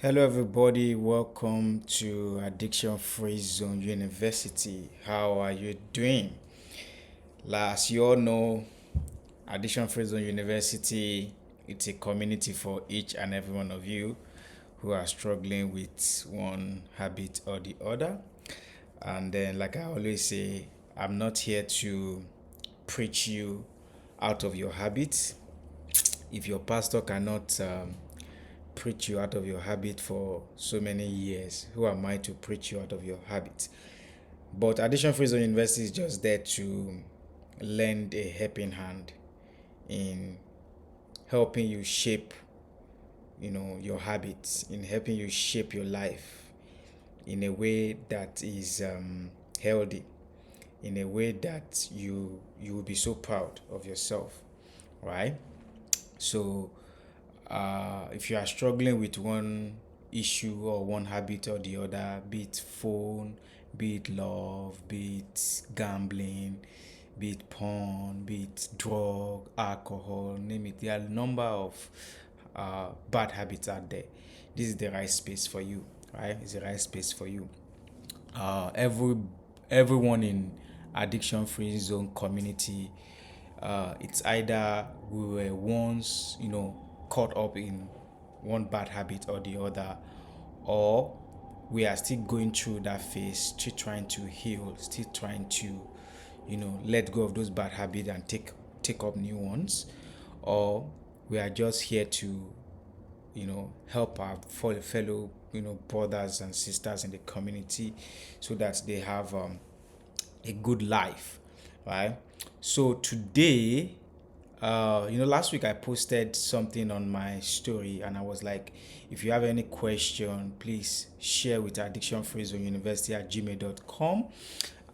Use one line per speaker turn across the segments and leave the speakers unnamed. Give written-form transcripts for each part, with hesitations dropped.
Hello, everybody. Welcome to Addiction Free Zone University. How are you doing? As you all know, Addiction Free Zone University it's a community for each and every one of you who are struggling with one habit or the other. And then, like I always say, I'm not here to preach you out of your habits. If your pastor cannot preach you out of your habit for so many years, who am I to preach you out of your habit? But Addition Free Zone University is just there to lend a helping hand in helping you shape, your habits, in helping you shape your life in a way that is healthy, in a way that you will be so proud of yourself, right? So if you are struggling with one issue or one habit or the other, be it phone, be it love, be it gambling, be it porn, be it drug, alcohol, name it, there are a number of bad habits out there. This is the right space for you, right? It's the right space for you. Everyone in addiction free zone community, it's either we were once caught up in one bad habit or the other, or we are still going through that phase, still trying to heal, still trying to let go of those bad habits and take up new ones, or we are just here to help our fellow brothers and sisters in the community so that they have a good life, right? So today, last week I posted something on my story and I was like, if you have any question, please share with addictionfreezoneuniversity at gmail.com.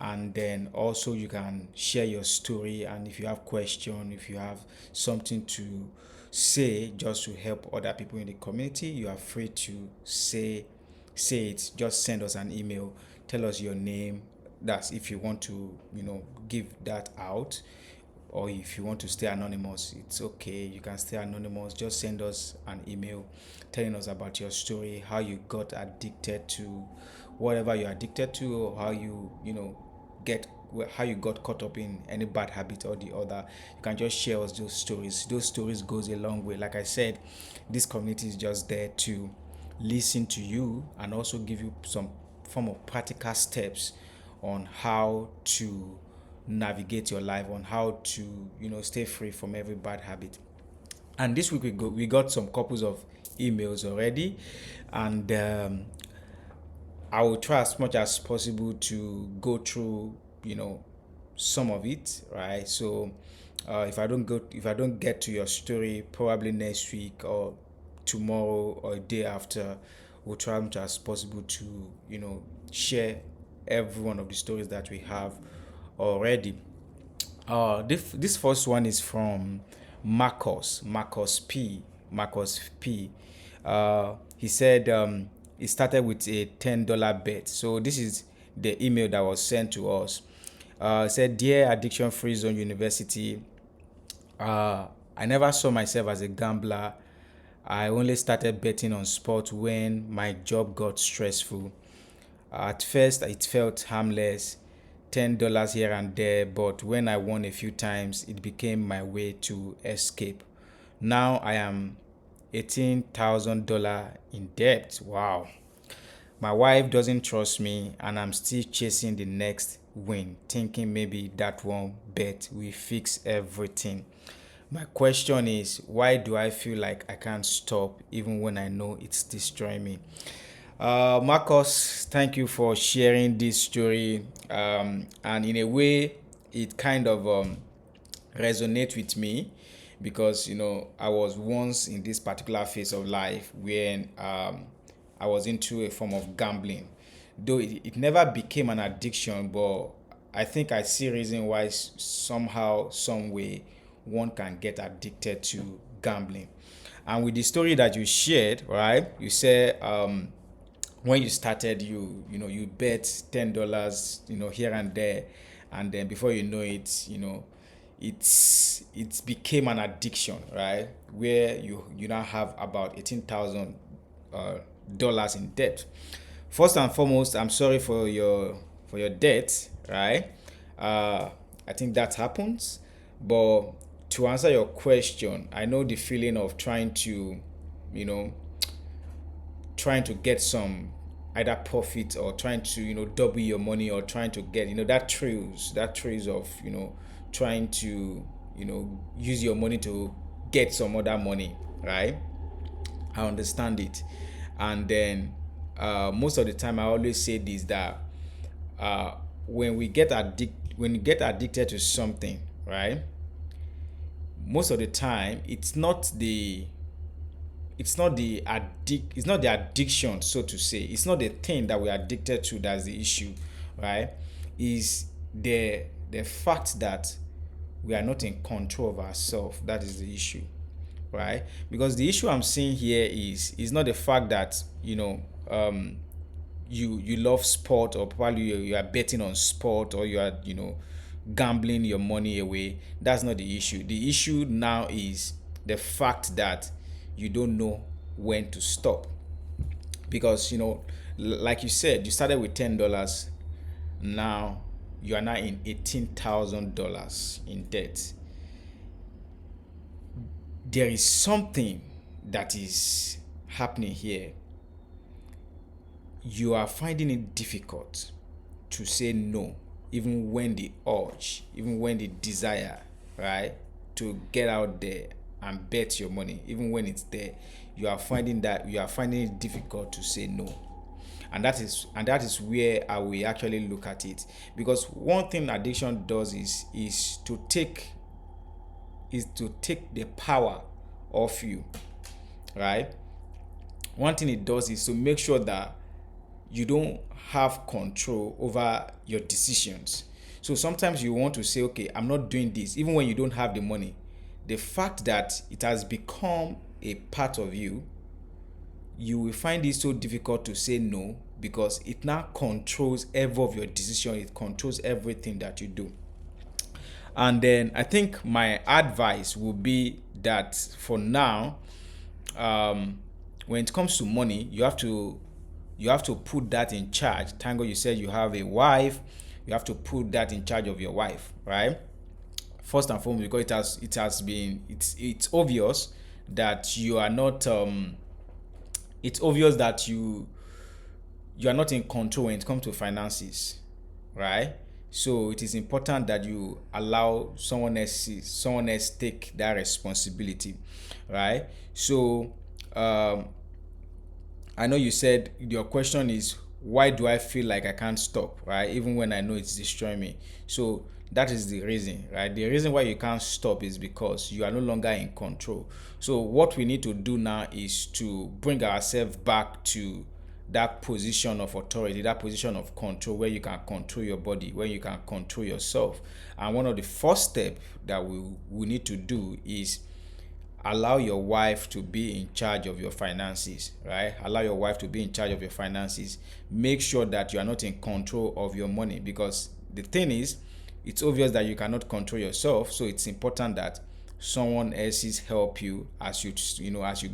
And then also you can share your story, and if you have question, if you have something to say just to help other people in the community, you are free to say it. Just send us an email, tell us your name. That's if you want to give that out, or if you want to stay anonymous, it's okay, you can stay anonymous. Just send us an email telling us about your story, how you got addicted to whatever you're addicted to, or how get how you got caught up in any bad habit or the other. You can just share us those stories goes a long way. Like I said, this community is just there to listen to you and also give you some form of practical steps on how to navigate your life, on how to stay free from every bad habit. And this week we got some couples of emails already, and I will try as much as possible to go through some of it, right? So if I don't get to your story, probably next week or tomorrow or a day after, we'll try as much as possible to share every one of the stories that we have already. This first one is from Marcus P. He said he started with a $10 bet. So this is the email that was sent to us. It said, "Dear Addiction Free Zone University, I never saw myself as a gambler. I only started betting on sport when my job got stressful. At first, it felt harmless, $10 here and there, but when I won a few times, it became my way to escape. Now I am $18,000 in debt. Wow. My wife doesn't trust me, and I'm still chasing the next win, thinking maybe that one bet will fix everything. My question is, why do I feel like I can't stop even when I know it's destroying me?" Marcus, thank you for sharing this story. And in a way, it kind of resonate with me because I was once in this particular phase of life when I was into a form of gambling, though it never became an addiction. But I think I see reason why somehow some way one can get addicted to gambling. And with the story that you shared, right, you said when you started, you bet $10 here and there, and then before you know it, it became an addiction, right, where you now have about 18,000 dollars in debt. First and foremost, I'm sorry for your debt, right? Uh, I think that happens, but to answer your question, I know the feeling of trying to, you know, trying to get some either profit or trying to double your money or trying to get that thrills of trying to use your money to get some other money, right? I understand it. And then most of the time I always say this, that uh, when you get addicted to something, right, most of the time it's not the addiction, so to say. It's not the thing that we're addicted to that's the issue, right? Is the fact that we are not in control of ourselves. That is the issue, right? Because the issue I'm seeing here is not the fact that you love sport, or probably you are betting on sport, or you are gambling your money away. That's not the issue. The issue now is the fact that you don't know when to stop. Because like you said, you started with $10. Now you are now in $18,000 in debt. There is something that is happening here. You are finding it difficult to say no, even when the urge, even when the desire, right, to get out there and bet your money, even when it's there, you are finding it difficult to say no. And that is where I will actually look at it. Because one thing addiction does is to take the power off you, right? One thing it does is to make sure that you don't have control over your decisions. So sometimes you want to say, okay, I'm not doing this, even when you don't have the money. The fact that it has become a part of you, you will find it so difficult to say no, because it now controls every of your decision. It controls everything that you do. And then I think my advice would be that for now, when it comes to money, you have to put that in charge. Tango, you said you have a wife. You have to put that in charge of your wife, right? First and foremost, because it's obvious that you are not it's obvious that you are not in control when it comes to finances, right? So it is important that you allow someone else take that responsibility, right? So I know you said your question is, why do I feel like I can't stop, right? Even when I know it's destroying me. So that is the reason, right? The reason why you can't stop is because you are no longer in control. So what we need to do now is to bring ourselves back to that position of authority, that position of control, where you can control your body, where you can control yourself. And one of the first steps that we need to do is allow your wife to be in charge of your finances, right? Allow your wife to be in charge of your finances. Make sure that you are not in control of your money, because the thing is, it's obvious that you cannot control yourself. So it's important that someone else's help you as you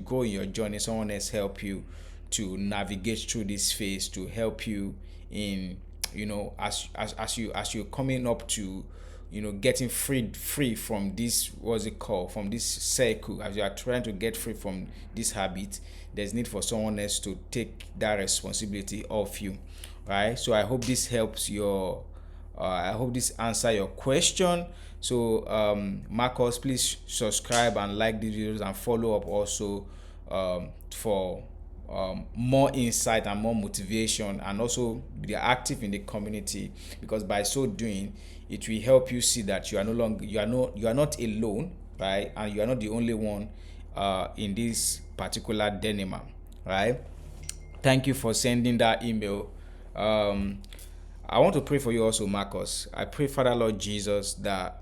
go in your journey. Someone else help you to navigate through this phase, to help you in as you're coming up to getting free from this, what's it called, from this cycle. As you are trying to get free from this habit, there's need for someone else to take that responsibility off you, right? So I hope this answer your question. So Marcus, please subscribe and like these videos, and follow up also for more insight and more motivation, and also be active in the community, because by so doing, it will help you see that you are not alone, right? And you are not the only one in this particular dilemma, right? Thank you for sending that email. I want to pray for you also, Marcus. I pray, Father Lord Jesus, that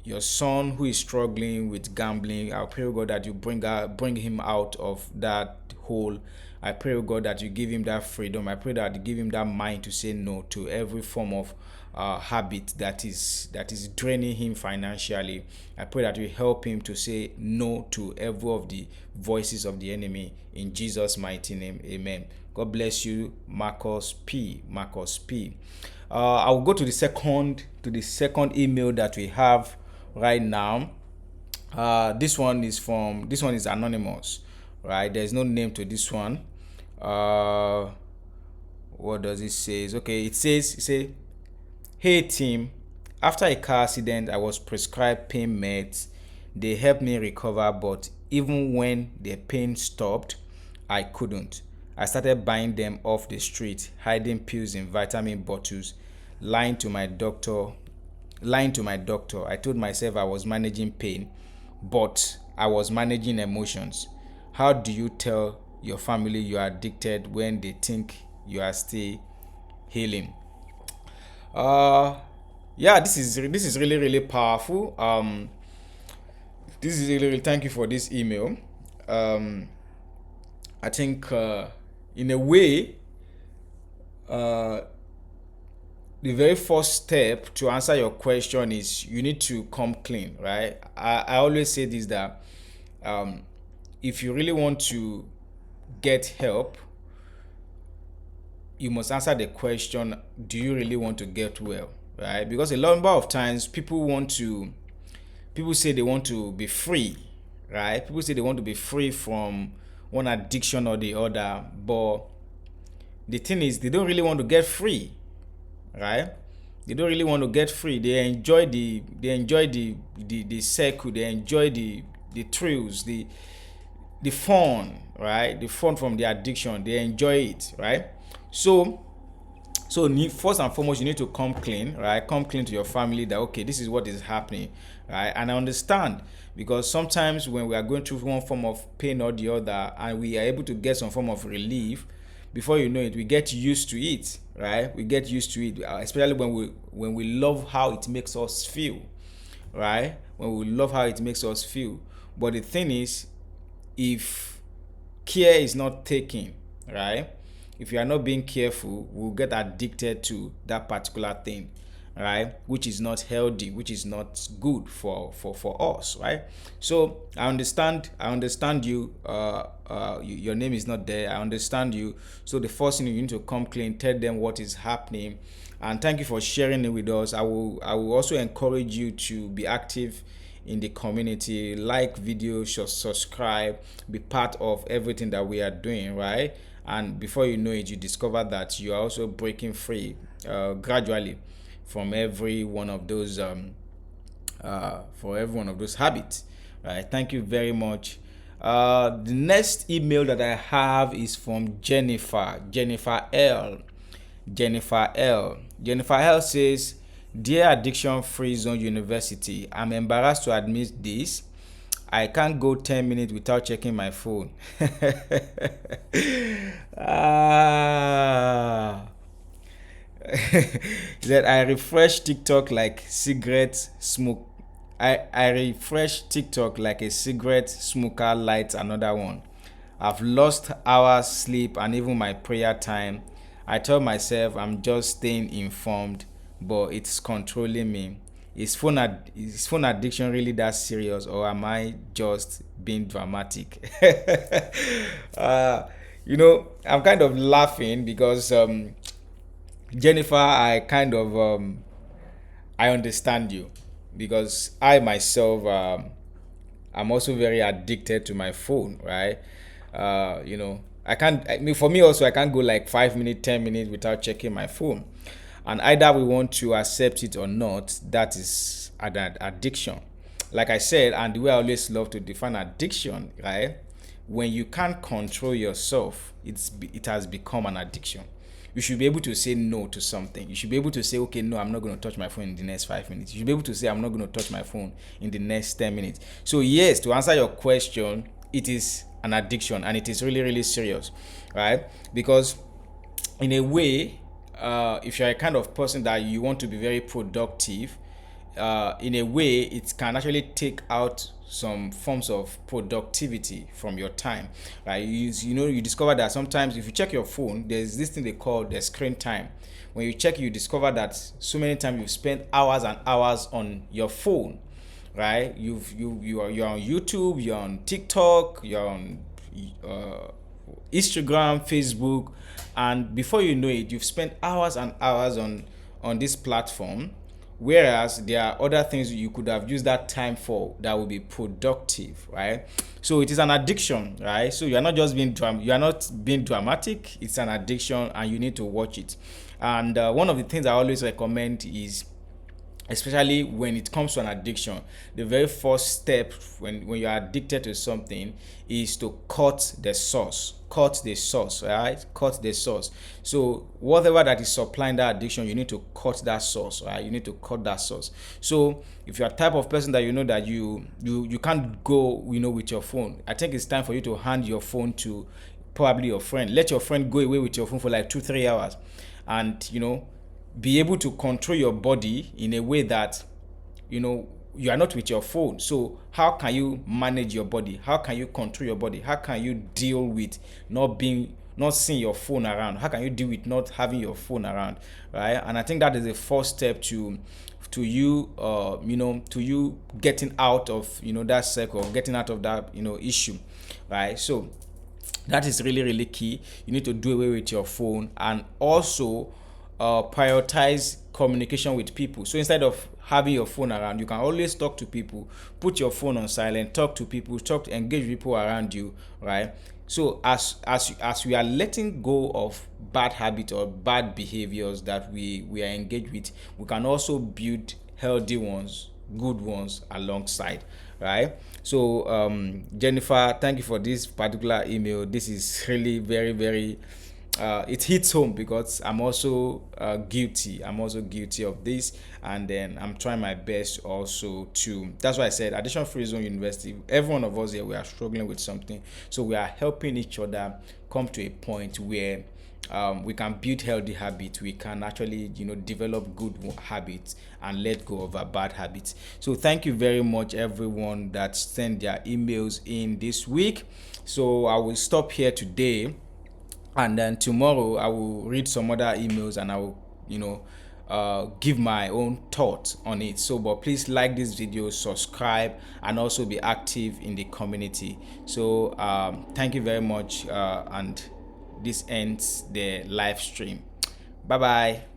your son who is struggling with gambling. I pray, oh God, that you bring him out of that hole. I pray, oh God, that you give him that freedom. I pray that you give him that mind to say no to every form of habit that is draining him financially. I pray that you help him to say no to every of the voices of the enemy in Jesus' mighty name. Amen. God bless you, Marcus P. Marcus P. I will go to the second email that we have right now. This one is anonymous, right? There's no name to this one. What does it say? Okay, it says, "Hey team, after a car accident, I was prescribed pain meds. They helped me recover, but even when the pain stopped, I couldn't. I started buying them off the street, hiding pills in vitamin bottles, lying to my doctor. I told myself I was managing pain, but I was managing emotions. How do you tell your family you are addicted when they think you are still healing?" Uh yeah, this is really really powerful. This is really thank you for this email. Um I think in a way, uh the very first step to answer your question is you need to come clean, right? I always say this, that um, if you really want to get help, you must answer the question, do you really want to get well, right? Because a number of times people say they want to be free, right? People say they want to be free from one addiction or the other, but the thing is they don't really want to get free, right? They don't really want to get free. They enjoy the circle. They enjoy the thrills, the fun, right? The fun from the addiction. They enjoy it, right? So first and foremost, you need to come clean, right? Come clean to your family that, okay, this is what is happening, right? And I understand, because sometimes when we are going through one form of pain or the other, and we are able to get some form of relief, before you know it, we get used to it, right? We get used to it, especially when we love how it makes us feel, right? When we love how it makes us feel. But the thing is, if care is not taken, right? If you are not being careful, we'll get addicted to that particular thing, right? Which is not healthy, which is not good for us, right? So I understand you. Your name is not there. I understand you. So the first thing, you need to come clean, tell them what is happening, and thank you for sharing it with us. I will also encourage you to be active in the community, like videos, subscribe, be part of everything that we are doing, right? And before you know it, you discover that you are also breaking free gradually from every one of those for every one of those habits, right? Thank you very much. The next email that I have is from Jennifer L. Jennifer L says, "Dear Addiction Free Zone University, I'm embarrassed to admit this. I can't go 10 minutes without checking my phone." ah. That I refresh TikTok like cigarette smoke. I refresh TikTok like a cigarette smoker lights another one. I've lost hours sleep and even my prayer time. I tell myself I'm just staying informed, but it's controlling me. Is phone addiction really that serious, or am I just being dramatic? uh, I'm kind of laughing because Jennifer, I understand you, because I myself, I'm also very addicted to my phone, right? I can't. I mean, for me also, I can't go like 5 minutes, 10 minutes without checking my phone, and either we want to accept it or not, that is an addiction. Like I said, and the way I always love to define addiction, right? When you can't control yourself, it has become an addiction. You should be able to say no to something. You should be able to say, okay, no, I'm not going to touch my phone in the next 5 minutes. You should be able to say, I'm not going to touch my phone in the next 10 minutes. So yes, to answer your question, it is an addiction, and it is really, really serious, right? Because in a way, if you're a kind of person that you want to be very productive, in a way, it can actually take out some forms of productivity from your time, right? You discover that sometimes if you check your phone, there's this thing they call the screen time. When you check, you discover that so many times you've spent hours and hours on your phone, right? You're on YouTube, you're on TikTok, you're on uh, Instagram, Facebook, and before you know it, you've spent hours and hours on this platform. Whereas there are other things you could have used that time for that will be productive, right? So it is an addiction, right? So you are not just you are not being dramatic. It's an addiction, and you need to watch it. And one of the things I always recommend is, especially when it comes to an addiction, the very first step when you're addicted to something is to cut the source, right? Cut the source. So whatever that is supplying that addiction, you need to cut that source, right? You need to cut that source. So if you're a type of person that you know that you can't go, with your phone, I think it's time for you to hand your phone to probably your friend. Let your friend go away with your phone for like 2-3 hours, and be able to control your body in a way that you are not with your phone. So how can you manage your body? How can you control your body? How can you deal with not seeing your phone around? How can you deal with not having your phone around, right? And I think that is the first step to you getting out of that circle, getting out of that issue, right? So that is really, really key. You need to do away with your phone, and also prioritize communication with people. So instead of having your phone around, you can always talk to people. Put your phone on silent. Talk to people. Engage people around you, right? So as we are letting go of bad habits or bad behaviors that we are engaged with, we can also build healthy ones, good ones alongside, right? So Jennifer, thank you for this particular email. This is really very, very it hits home because I'm also guilty. I'm also guilty of this, and then I'm trying my best also to. That's why I said Addiction Free Zone University. Every one of us here, we are struggling with something, so we are helping each other come to a point where we can build healthy habits. We can actually, develop good habits and let go of our bad habits. So thank you very much, everyone that sent their emails in this week. So I will stop here today, and then tomorrow I will read some other emails, and I will give my own thoughts on it. So but please like this video, subscribe, and also be active in the community. So thank you very much, and this ends the live stream. Bye bye.